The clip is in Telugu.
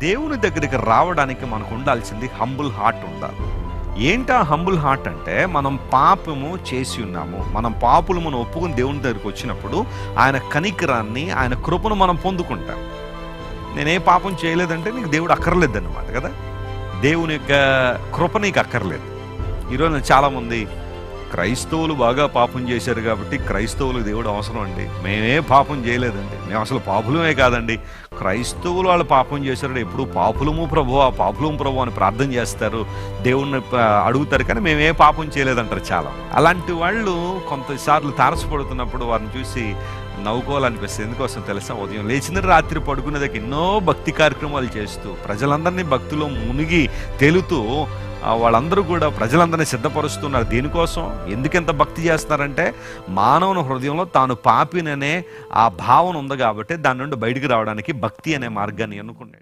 దేవుని దగ్గరికి రావడానికి మనకు ఉండాల్సింది హంబుల్ హార్ట్ ఉండాలి. ఏంటా హంబుల్ హార్ట్ అంటే, మనం పాపము చేసి ఉన్నాము, మనం పాపులు మనం ఒప్పుకుని దేవుని దగ్గరికి వచ్చినప్పుడు ఆయన కనికరాన్ని, ఆయన కృపను మనం పొందుకుంటాం. నేనే పాపం చేయలేదంటే నీకు దేవుడు అక్కర్లేదన్నమాట కదా. దేవుని యొక్క కృప నీకు అక్కర్లేదు. ఈరోజు చాలామంది క్రైస్తవులు బాగా పాపం చేశారు కాబట్టి క్రైస్తవులకు దేవుడు అవసరం అండి. మేమే పాపం చేయలేదండి, మేము అసలు పాపులమే కాదండి. క్రైస్తవులు వాళ్ళు పాపం చేశారు, ఎప్పుడు పాపులము ప్రభువా పాపులము ప్రభు అని ప్రార్థన చేస్తారు, దేవుణ్ణి అడుగుతారు, కానీ మేమే పాపం చేయలేదంటారు చాలా. అలాంటి వాళ్ళు కొంతసార్లు తారసపడుతున్నప్పుడు వారిని చూసి నవ్వుకోవాలనిపిస్తుంది. ఎందుకోసం తెలుసా? ఉదయం లేచిన రాత్రి పడుకునేదాకా ఎన్నో భక్తి కార్యక్రమాలు చేస్తూ ప్రజలందరినీ భక్తిలో మునిగి తేలుతూ వాళ్ళందరూ కూడా ప్రజలందరినీ సిద్ధపరుస్తున్నారు. దేనికోసం? ఎందుకెంత భక్తి చేస్తున్నారంటే, మానవుని హృదయంలో తాను పాపిననే ఆ భావన ఉంది కాబట్టి దాని నుండి బయటికి రావడానికి భక్తి అనే మార్గాన్ని ఎన్నుకున్నాడు.